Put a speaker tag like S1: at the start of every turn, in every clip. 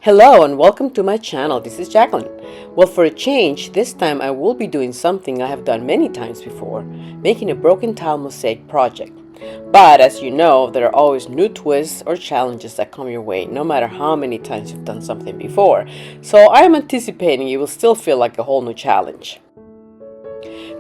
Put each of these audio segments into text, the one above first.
S1: Hello and welcome to my channel. This is Jacqueline. Well, for a change, this time I will be doing something I have done many times before, making a broken tile mosaic project. But as you know, there are always new twists or challenges that come your way, no matter how many times you've done something before. So I am anticipating it will still feel like a whole new challenge.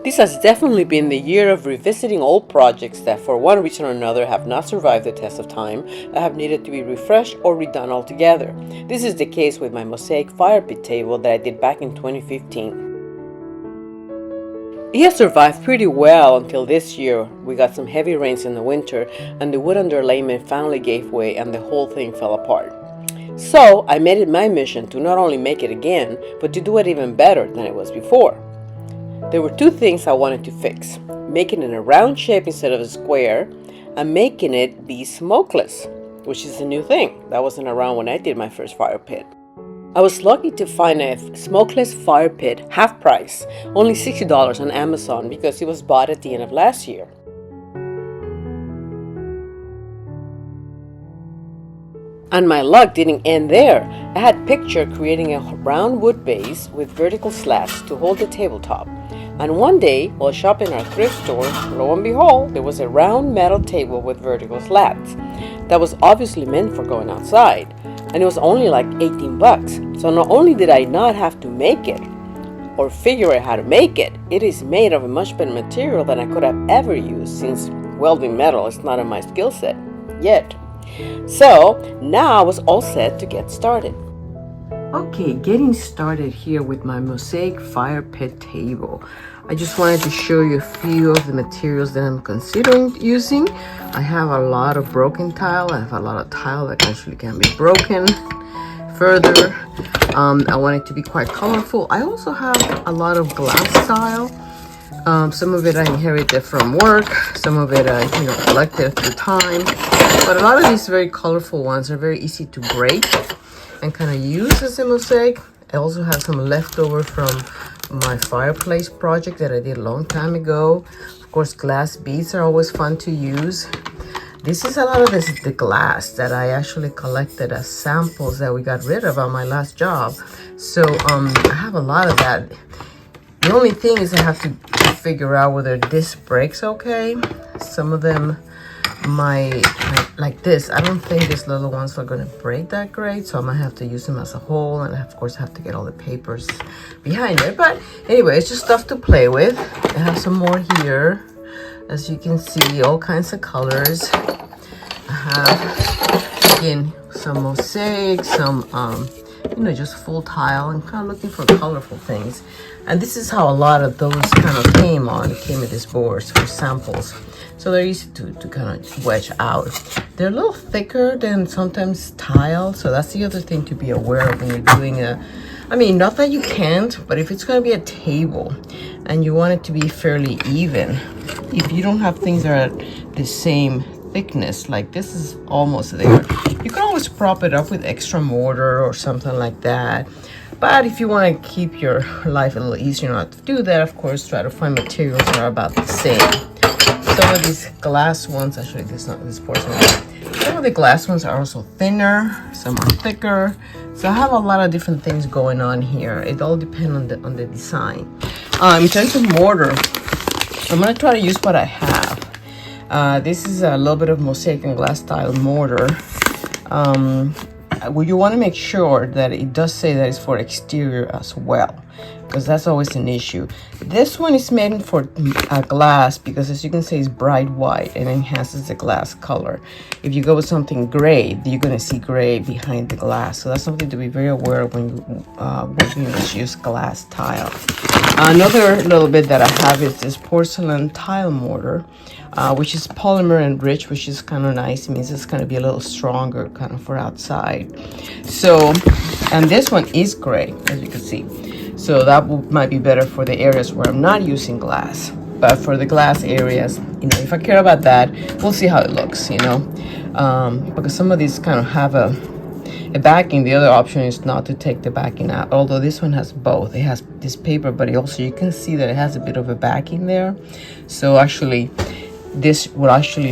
S1: This has definitely been the year of revisiting old projects that for one reason or another have not survived the test of time, that have needed to be refreshed or redone altogether. This is the case with my Mosaic fire pit table that I did back in 2015. It has survived pretty well until this year. We got some heavy rains in the winter and the wood underlayment finally gave way and the whole thing fell apart. So I made it my mission to not only make it again, but to do it even better than it was before. There were two things I wanted to fix: making it in a round shape instead of a square, and making it be smokeless, which is a new thing that wasn't around when I did my first fire pit. I was lucky to find a smokeless fire pit half price, only $60 on Amazon, because it was bought at the end of last year. And my luck didn't end there. I had pictured creating a round wood base with vertical slats to hold the tabletop. And one day, while shopping at our thrift store, lo and behold, there was a round metal table with vertical slats that was obviously meant for going outside. And it was only like 18 bucks. So not only did I not have to make it or figure out how to make it, it is made of a much better material than I could have ever used, since welding metal is not in my skill set yet. So now I was all set to get started. Okay, getting started here with my Mosaic fire pit table. I just wanted to show you a few of the materials that I'm considering using. I have a lot of broken tile. I have a lot of tile that actually can be broken further. I want it to be quite colorful. I also have a lot of glass tile. Some of it I inherited from work. Some of it I collected through time. But a lot of these very colorful ones are very easy to break and kind of use as a mosaic. I also have some leftover from my fireplace project that I did a long time ago. Of course, glass beads are always fun to use. This is a lot of the glass that I actually collected as samples that we got rid of on my last job. So I have a lot of that. The only thing is I have to figure out whether this breaks okay. Some of them like this, I don't think these little ones are going to break that great, so I might have to use them as a whole, and I of course have to get all the papers behind it. But anyway, it's just stuff to play with. I have some more here, as you can see, all kinds of colors. I have, again, some mosaic, some just full tile. I'm kind of looking for colorful things, and this is how a lot of those kind of came on. It came with these boards for samples. So they're easy to kind of wedge out. They're a little thicker than sometimes tile, so that's the other thing to be aware of when you're doing not that you can't, but if it's going to be a table and you want it to be fairly even, if you don't have things that are the same thickness, like this is almost there, you can always prop it up with extra mortar or something like that. But if you want to keep your life a little easier not to do that, of course, try to find materials that are about the same. Some of these glass ones, actually this porcelain, some of the glass ones are also thinner, some are thicker. So I have a lot of different things going on here. It all depends on the design. In terms of mortar, so I'm going to try to use what I have. This is a little bit of mosaic and glass tile mortar. Well, you want to make sure that it does say that it's for exterior as well, because that's always an issue. This one is made for glass because, as you can see, it's bright white and enhances the glass color. If you go with something gray, you're going to see gray behind the glass. So that's something to be very aware of when you use glass tile. Another little bit that I have is this porcelain tile mortar, which is polymer enriched, which is kind of nice. It means it's going to be a little stronger kind of for outside. So, and this one is gray, as you can see. So that might be better for the areas where I'm not using glass. But for the glass areas, if I care about that, we'll see how it looks, because some of these kind of have a backing. The other option is not to take the backing out, although this one has both. It has this paper, but you can see that it has a bit of a backing there. So actually, this will actually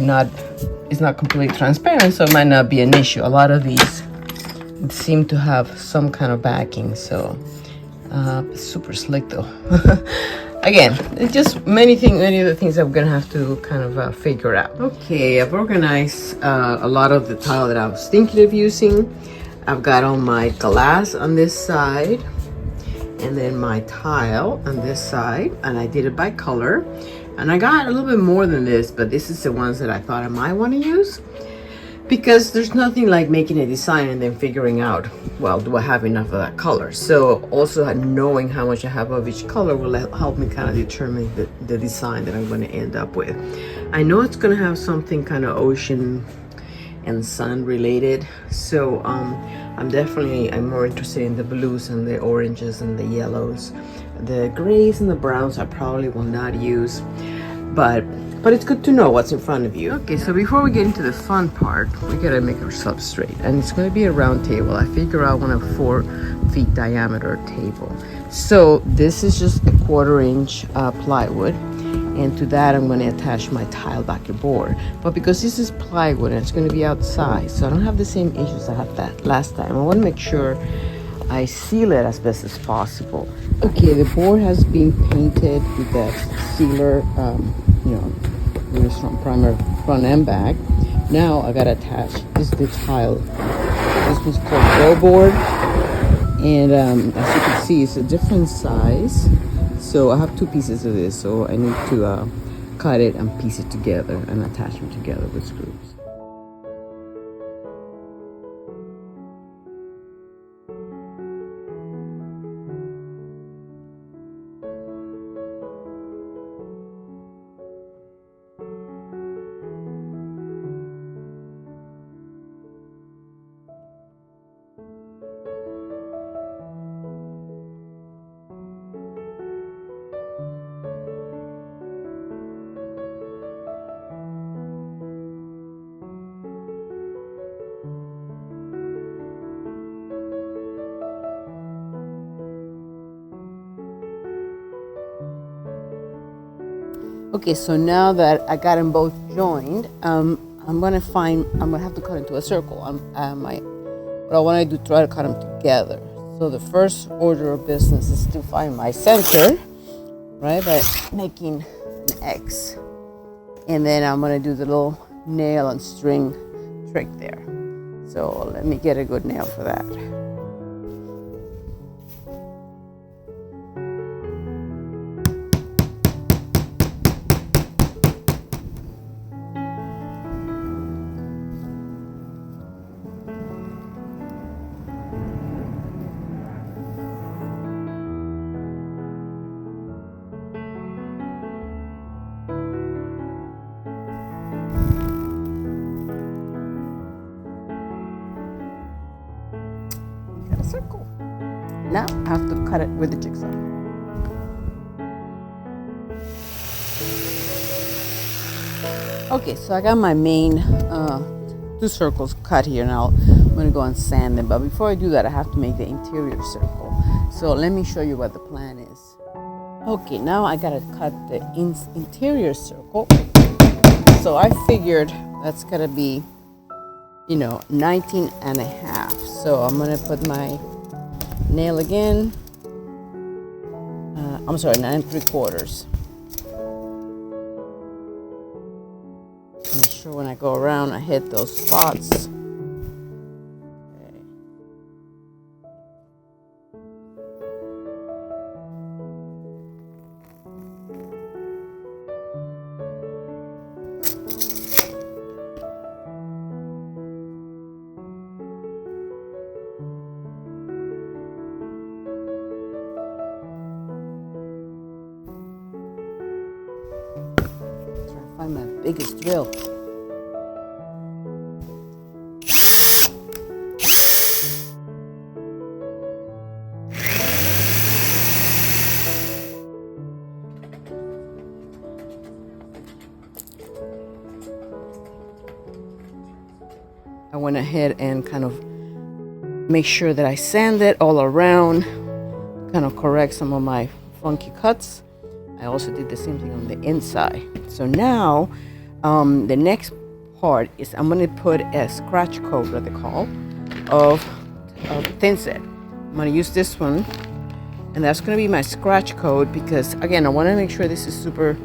S1: it's not completely transparent, so it might not be an issue. A lot of these it seemed to have some kind of backing, so super slick though. Again, it's just many of the things I'm gonna have to kind of figure out. Okay, I've organized a lot of the tile that I was thinking of using. I've got all my glass on this side, and then my tile on this side, and I did it by color. And I got a little bit more than this, but this is the ones that I thought I might want to use, because there's nothing like making a design and then figuring out, well, do I have enough of that color? So also knowing how much I have of each color will help me kind of determine the design that I'm going to end up with. I know it's going to have something kind of ocean and sun related, so I'm more interested in the blues and the oranges and the yellows. The grays and the browns I probably will not use, but it's good to know what's in front of you. Okay, so before we get into the fun part, we gotta make ourselves straight, and it's going to be a round table. I figure out one of 4 feet diameter table. So this is just a 1/4 inch plywood, and to that I'm going to attach my tile backer board. But because this is plywood and it's going to be outside, so I don't have the same issues I had that last time. I want to make sure I seal it as best as possible. Okay, the board has been painted with that sealer, really strong primer front and back. Now I gotta attach this tile. This one's called Go Board, and as you can see, it's a different size. So I have 2 pieces of this, so I need to cut it and piece it together and attach them together with screws. Okay, so now that I got them both joined, I'm gonna have to cut into a circle. What I want to do, try to cut them together. So the first order of business is to find my center, right, by making an X, and then I'm gonna do the little nail and string trick there. So let me get a good nail for that. Circle. Now I have to cut it with the jigsaw. Okay, so I got my main 2 circles cut here. Now I'm going to go and sand them, but before I do that I have to make the interior circle. So let me show you what the plan is. Okay, now I gotta cut the interior circle. So I figured that's gonna be 19 and a half. So I'm gonna put my nail again. I'm sorry, 9 3/4. Make sure when I go around I hit those spots. Find my biggest drill. I went ahead and kind of make sure that I sand it all around, kind of correct some of my funky cuts. I also did the same thing on the inside. So now the next part is I'm going to put a scratch coat, what they call, of of thin set. I'm going to use this one, and that's going to be my scratch coat because, again, I want to make sure this is super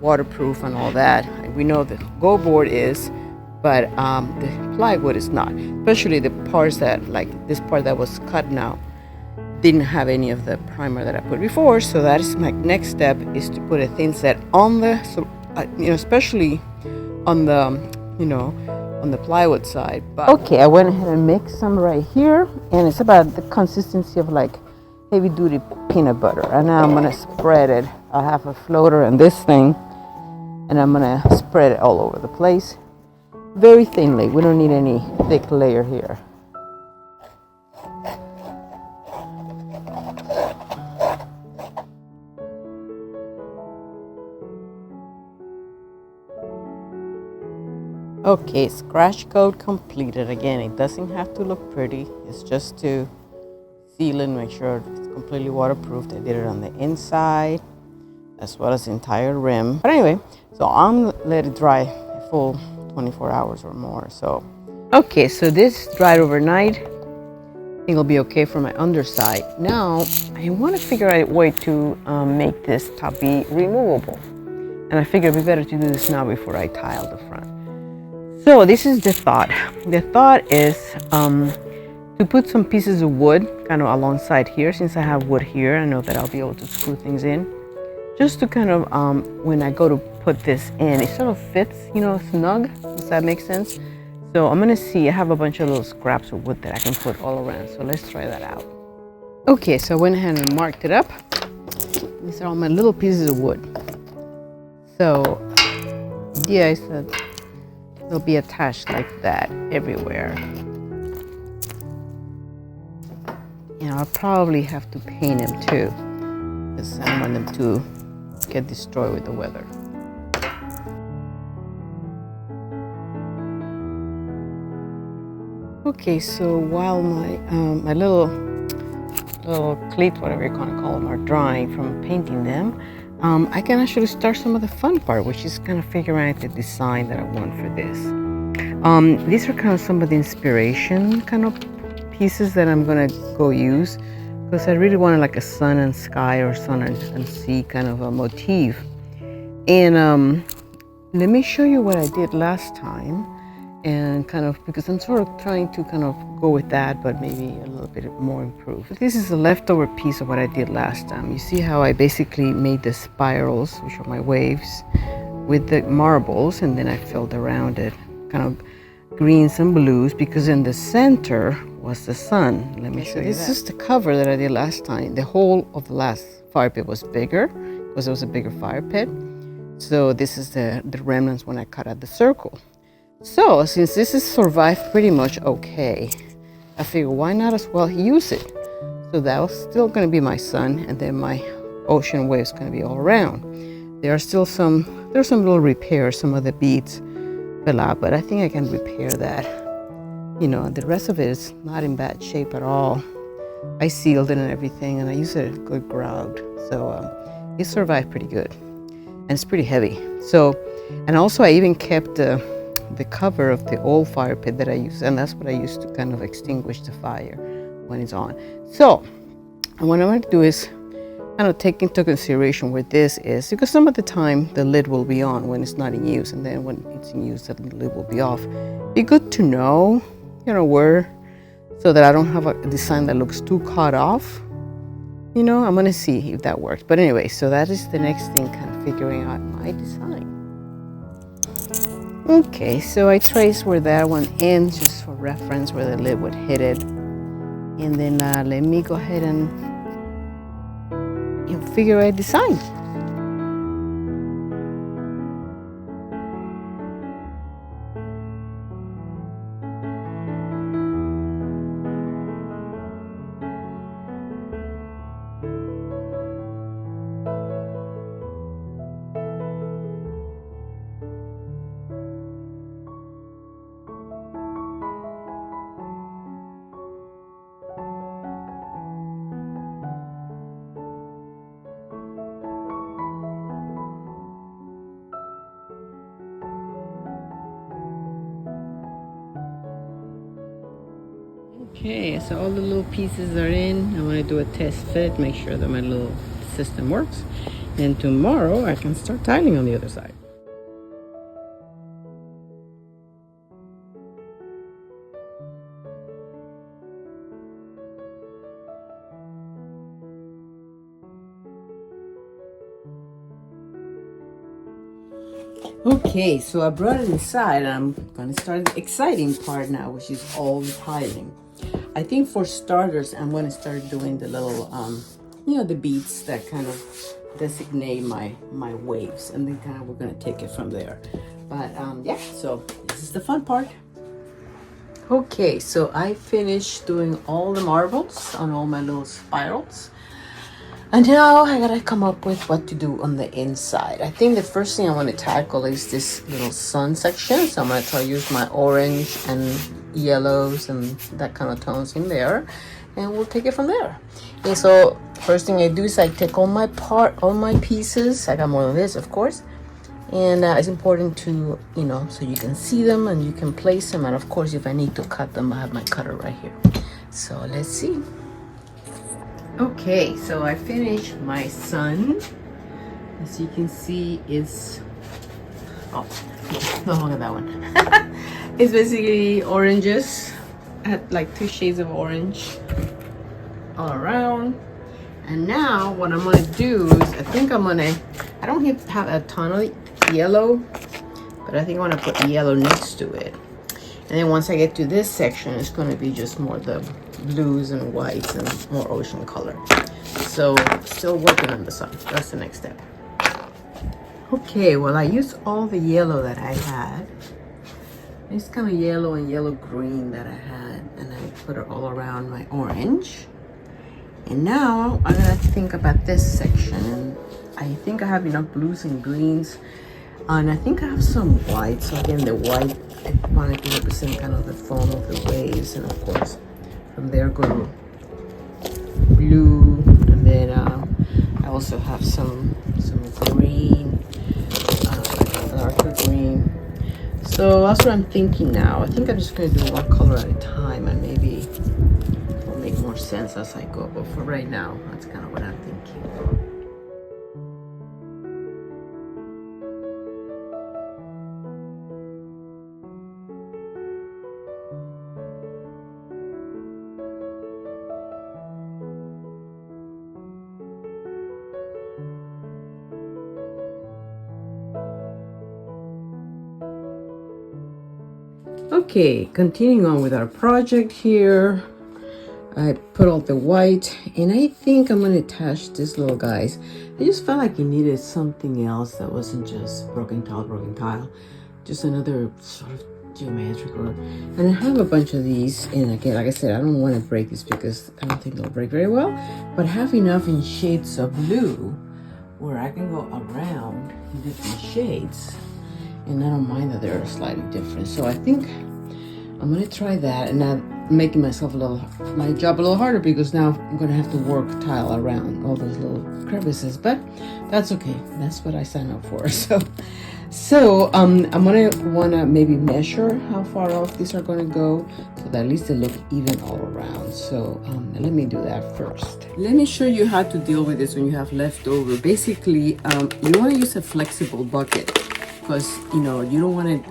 S1: waterproof and all that. We know the Go board is, but the plywood is not. Especially the parts that, like this part that was cut now, didn't have any of the primer that I put before. So that is my next step, is to put a thin set on the, especially on the, on the plywood side. But okay, I went ahead and mixed some right here, and it's about the consistency of like heavy duty peanut butter. And now I'm gonna spread it. I'll have a floater and this thing, and I'm gonna spread it all over the place very thinly. We don't need any thick layer here. Okay, scratch coat completed. Again, it doesn't have to look pretty. It's just to seal and make sure it's completely waterproof. I did it on the inside as well as the entire rim. But anyway, so I'm let it dry a full 24 hours or more. So, okay, so this dried overnight. I think it'll be okay for my underside. Now, I want to figure out a way to make this top be removable. And I figured it'd be better to do this now before I tile the front. So this is the thought. The thought is to put some pieces of wood kind of alongside here. Since I have wood here, I know that I'll be able to screw things in. Just to kind of, when I go to put this in, it sort of fits, snug. Does that make sense? So I'm gonna see, I have a bunch of little scraps of wood that I can put all around. So let's try that out. Okay, so I went ahead and marked it up. These are all my little pieces of wood. So the idea is that they'll be attached like that everywhere. And I'll probably have to paint them too, because I don't want them to get destroyed with the weather. Okay, so while my little cleats, whatever you want to call them, are drying from painting them, I can actually start some of the fun part, which is kind of figuring out the design that I want for this. These are kind of some of the inspiration kind of pieces that I'm gonna go use, because I really wanted like a sun and sky or sun and sea kind of a motif. And let me show you what I did last time, and kind of, because I'm sort of trying to kind of go with that, but maybe a little bit more improved. This is a leftover piece of what I did last time. You see how I basically made the spirals, which are my waves, with the marbles, and then I filled around it, kind of greens and blues, because in the center was the sun. Let me show you this. This is the cover that I did last time. The whole of the last fire pit was bigger, because it was a bigger fire pit. So this is the remnants when I cut out the circle. So since this has survived pretty much okay, I figured why not as well use it. So that was still going to be my sun, and then my ocean waves going to be all around. There's some little repairs. Some of the beads fell out, but I think I can repair that. The rest of it is not in bad shape at all. I sealed it and everything, and I used a good grout, so it survived pretty good, and it's pretty heavy. So, and also I even kept the cover of the old fire pit that I used, and that's what I used to kind of extinguish the fire when it's on. So what I'm going to do is kind of take into consideration where this is, because some of the time the lid will be on when it's not in use, and then when it's in use the lid will be off. Be good to know, where, so that I don't have a design that looks too cut off. I'm going to see if that works. But anyway, so that is the next thing, kind of figuring out my design. Okay, so I traced where that one ends, just for reference, where the lid would hit it. And then let me go ahead and figure out a design. Okay, so all the little pieces are in. I want to do a test fit, make sure that my little system works. And tomorrow I can start tiling on the other side. Okay, so I brought it inside and I'm gonna start the exciting part now, which is all the tiling. I think for starters, I'm gonna start doing the little, the beads that kind of designate my waves, and then kind of we're gonna take it from there. But yeah, so this is the fun part. Okay, so I finished doing all the marbles on all my little spirals. And now I gotta come up with what to do on the inside. I think the first thing I want to tackle is this little sun section. So I'm gonna try to use my orange and yellows and that kind of tones in there. And we'll take it from there. Okay, so first thing I do is I take all my pieces. I got more of this, of course. And it's important to, so you can see them and you can place them. And of course, if I need to cut them, I have my cutter right here. So let's see. Okay, so I finished my sun. As you can see, it's no longer that one. It's basically oranges. I had like 2 shades of orange all around. And now what I'm gonna do is I don't have a ton of yellow, but I think I want to put yellow next to it. And then once I get to this section, it's going to be just more the blues and whites and more ocean color. So still working on the sun. That's the next step. Okay, well, I used all the yellow that I had. It's kind of yellow and yellow green that I had, and I put it all around my orange. And now I'm gonna think about this section, and I think I have enough blues and greens, and I think I have some white. So again, the white I wanted to represent kind of the foam of the waves, and of course from there go to blue, and then I also have some green, darker green. So that's what I'm thinking now. I think I'm just going to do one color at a time, and maybe it will make more sense as I go. But for right now, that's kind of what I'm thinking. Okay, continuing on with our project here. I put all the white, and I think I'm going to attach this little guys. I just felt like it needed something else that wasn't just broken tile. Just another sort of geometric and I have a bunch of these, and again, like I said, I don't want to break this because I don't think they'll break very well, but I have enough in shades of blue where I can go around in different shades. And I don't mind that they're slightly different. So I think I'm gonna try that, and I'm making my job a little harder because now I'm gonna have to work tile around all those little crevices, but that's okay. That's what I signed up for. So I'm gonna wanna maybe measure how far off these are gonna go so that at least they look even all around. So let me do that first. Let me show you how to deal with this when you have leftover. Basically, you wanna use a flexible bucket, because you don't want to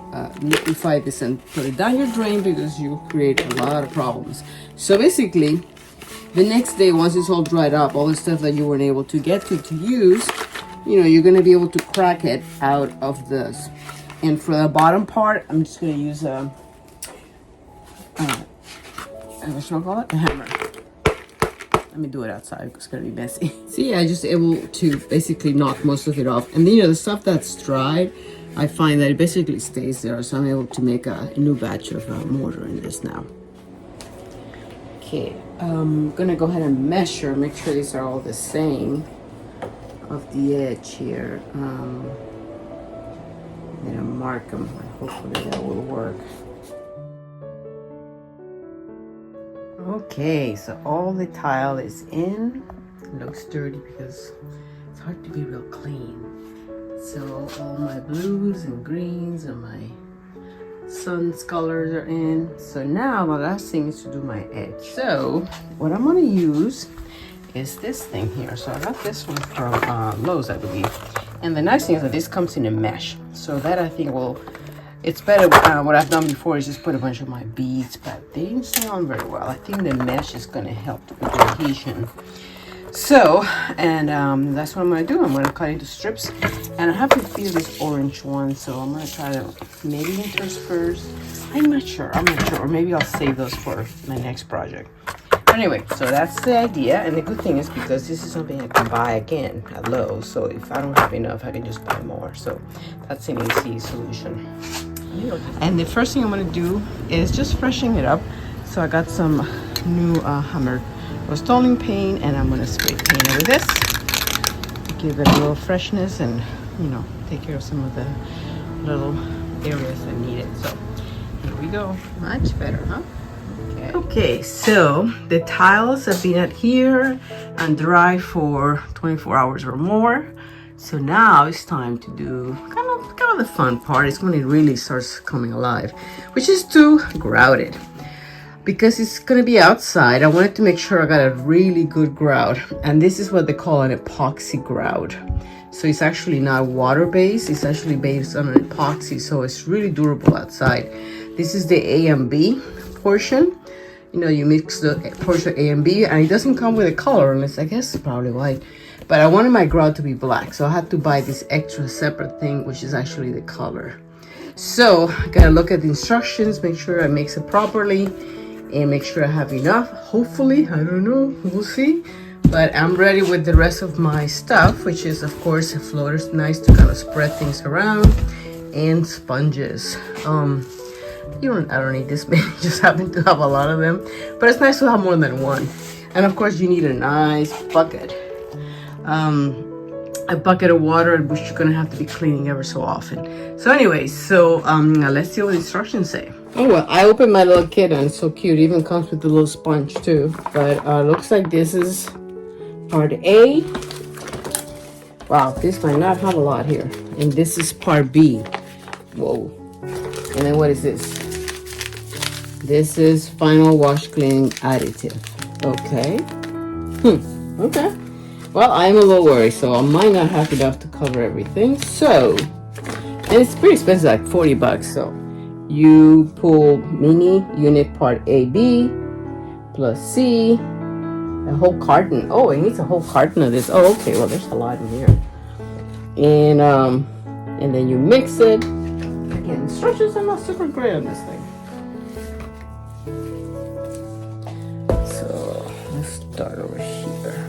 S1: liquefy this and put it down your drain because you create a lot of problems. So basically, the next day, once it's all dried up, all the stuff that you weren't able to get to use, you're going to be able to crack it out of this. And for the bottom part, I'm just going to use a hammer. Let me do it outside because it's going to be messy. See, I just able to basically knock most of it off. And then, the stuff that's dried, I find that it basically stays there, so I'm able to make a new batch of mortar in this now. Okay, I'm gonna go ahead and measure, make sure these are all the same of the edge here. I'm gonna mark them, and hopefully that will work. Okay, so all the tile is in. It looks dirty because it's hard to be real clean. So all my blues and greens and my sun's colors are in. So now my last thing is to do my edge. So what I'm gonna use is this thing here. So I got this one from Lowe's, I believe. And the nice thing is that this comes in a mesh. So that I think will, it's better. What I've done before is just put a bunch of my beads, but they didn't stay on very well. I think the mesh is gonna help with the adhesion. So, and that's what I'm gonna do. I'm gonna cut into strips, and I have to feel this orange one. So I'm gonna try to maybe intersperse. I'm not sure, or maybe I'll save those for my next project. Anyway, so that's the idea, and the good thing is because this is something I can buy again at Lowe's, so if I don't have enough, I can just buy more. So that's an easy solution. And the first thing I'm going to do is just freshen it up. So I got some new hammered Rust-Oleum paint, and I'm going to spray paint it with this to give it a little freshness and, you know, take care of some of the little areas that need it. So here we go. Much better, huh? Okay, so the tiles have been out here and dry for 24 hours or more. So now it's time to do kind of the fun part. It's when it really starts coming alive, which is to grout it. Because it's gonna be outside, I wanted to make sure I got a really good grout. And this is what they call an epoxy grout. So it's actually not water-based, it's actually based on an epoxy, so it's really durable outside. This is the A and B portion. You know, you mix the portion A and B, and it doesn't come with a color unless, I guess, it's probably white. But I wanted my grout to be black, so I had to buy this extra separate thing, which is actually the color. So I gotta look at the instructions, make sure I mix it properly, and make sure I have enough. Hopefully, I don't know, we'll see. But I'm ready with the rest of my stuff, which is, of course, a floater. It's nice to kind of spread things around, and sponges. I don't need this many, just happen to have a lot of them, but it's nice to have more than one. And of course you need a nice bucket, a bucket of water, which you're gonna have to be cleaning ever so often. So anyway, so let's see what the instructions say. Oh well, I opened my little kit and it's so cute. It even comes with a little sponge too. But looks like this is part A. Wow, this might not have a lot here. And this is part B. Whoa. And then what is this? This is final wash cleaning additive. Okay. Okay. Well, I'm a little worried, so I might not have enough to cover everything. So, and it's pretty expensive, like 40 bucks. So you pull mini unit part AB plus C, a whole carton. Oh, it needs a whole carton of this. Oh, okay. Well, there's a lot in here. And then you mix it. Again, instructions are not super great on this thing. So let's start over here.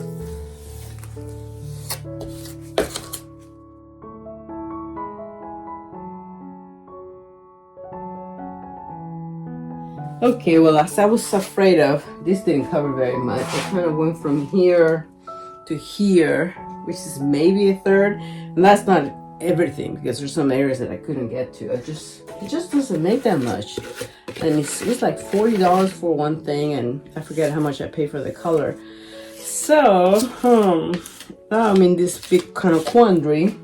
S1: Okay, well, as I was afraid of, this didn't cover very much. I kind of went from here to here, which is maybe a third, and that's not everything because there's some areas that I couldn't get to. It just doesn't make that much, and it's like $40 for one thing, and I forget how much I pay for the color. So now I'm in this big kind of quandary.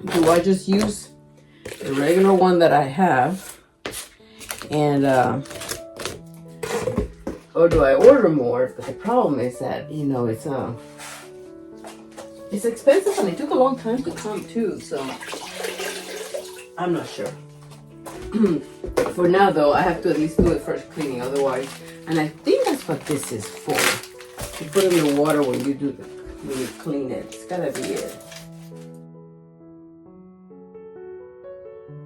S1: Do I just use the regular one that I have, and or do I order more? But the problem is that, you know, it's expensive and it took a long time to come too, so I'm not sure. For now though, I have to at least do it first cleaning, otherwise, and I think that's what this is for. You put it in the water when you clean it. It's gotta be it.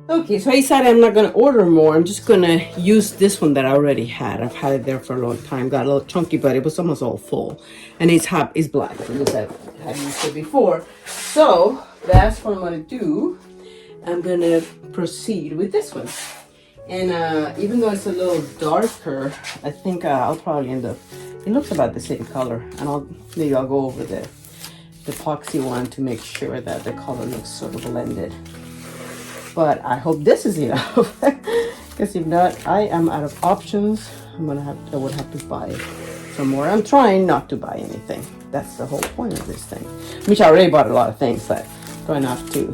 S1: Okay, so I decided I'm not gonna order more. I'm just gonna use this one that I already had. I've had it there for a long time. Got a little chunky, but it was almost all full. And it's hot, it's black, because I've used it before. So that's what I'm gonna do. I'm gonna proceed with this one. And even though it's a little darker, I think I'll probably end up, it looks about the same color. And maybe I'll go over the epoxy one to make sure that the color looks sort of blended. But I hope this is enough, because if not, I am out of options. I would have to buy some more. I'm trying not to buy anything. That's the whole point of this thing. Which I already bought a lot of things, but try not to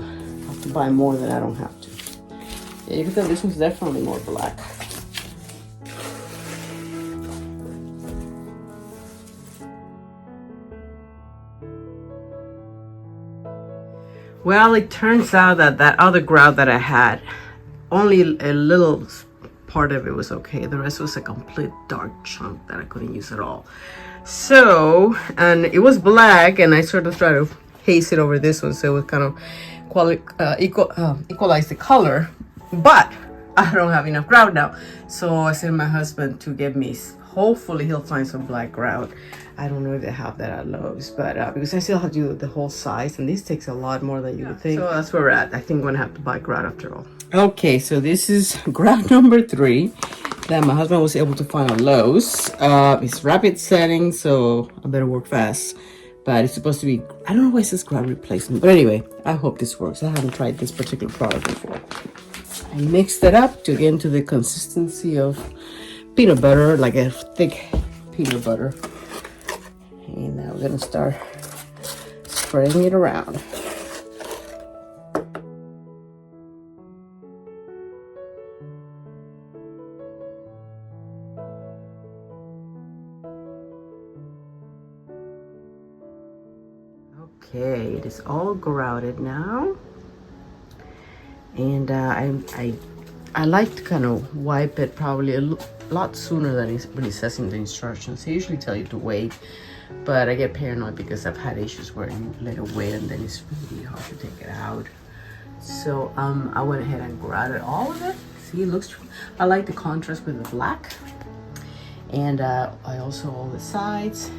S1: buy more than I don't have to. Yeah, you can tell this one's definitely more black. Well, it turns out that that other grout that I had, only a little part of it was okay. The rest was a complete dark chunk that I couldn't use at all. So, and it was black, and I sort of tried to haze it over this one, so it would kind of equalize the color. But I don't have enough grout now, so I sent my husband to get me. Hopefully, he'll find some black grout. I don't know if they have that at Lowe's, but because I still have to do the whole size, and this takes a lot more than you would think. So that's where we're at. I think I'm gonna have to buy grout after all. Okay, so this is grout number 3 that my husband was able to find on Lowe's. It's rapid setting, so I better work fast. But it's supposed to be, I don't know why it says grout replacement, but anyway, I hope this works. I haven't tried this particular product before. I mixed it up to get into the consistency of peanut butter, like a thick peanut butter. And now we're gonna start spreading it around. Okay, it is all grouted now. And I like to kind of wipe it probably a lot sooner than it really says in the instructions. They usually tell you to wait, but I get paranoid because I've had issues where you let it wait and then it's really hard to take it out. So I went ahead and grouted all of it. See, it looks, I like the contrast with the black. And I also all the sides.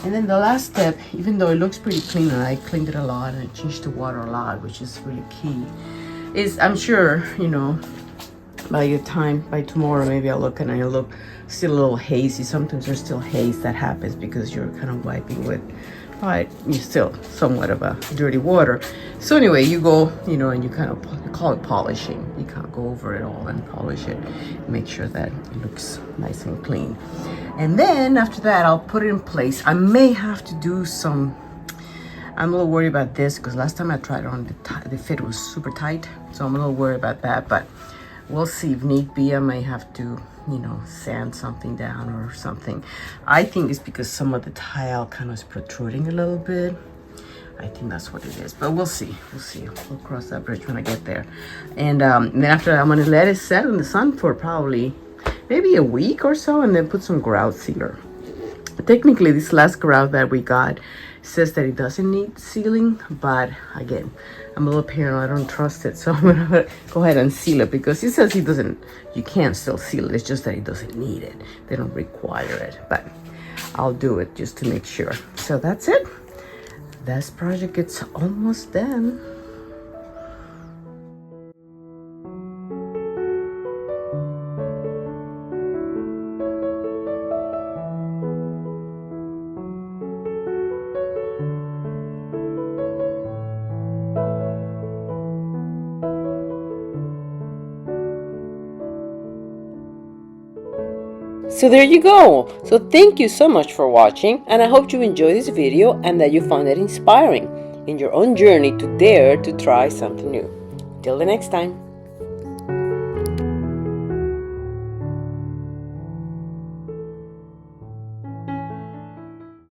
S1: And then the last step, even though it looks pretty clean, and I cleaned it a lot and I changed the water a lot, which is really key, is I'm sure, you know, by tomorrow, maybe I'll look and I'll look still a little hazy. Sometimes there's still haze that happens because you're kind of wiping with, but you're still somewhat of a dirty water. So anyway, you go, you know, and you kind of call it polishing. You kind of go over it all and polish it, make sure that it looks nice and clean. And then after that, I'll put it in place. I may have to do some, I'm a little worried about this because last time I tried it on, the fit was super tight. So I'm a little worried about that, but we'll see. If need be, I may have to, you know, sand something down or something. I think it's because some of the tile kind of is protruding a little bit. I think that's what it is, but we'll see. We'll see. We'll cross that bridge when I get there. And then after that, I'm gonna let it set in the sun for probably maybe a week or so, and then put some grout sealer. Technically, this last grout that we got says that it doesn't need sealing, but again, I'm a little paranoid. I don't trust it, so I'm gonna go ahead and seal it because it says it doesn't. You can still seal it. It's just that it doesn't need it. They don't require it, but I'll do it just to make sure. So that's it. This project is almost done.
S2: So there you go. So thank you so much for watching, and I hope you enjoyed this video and that you found it inspiring in your own journey to dare to try something new. Till the next time.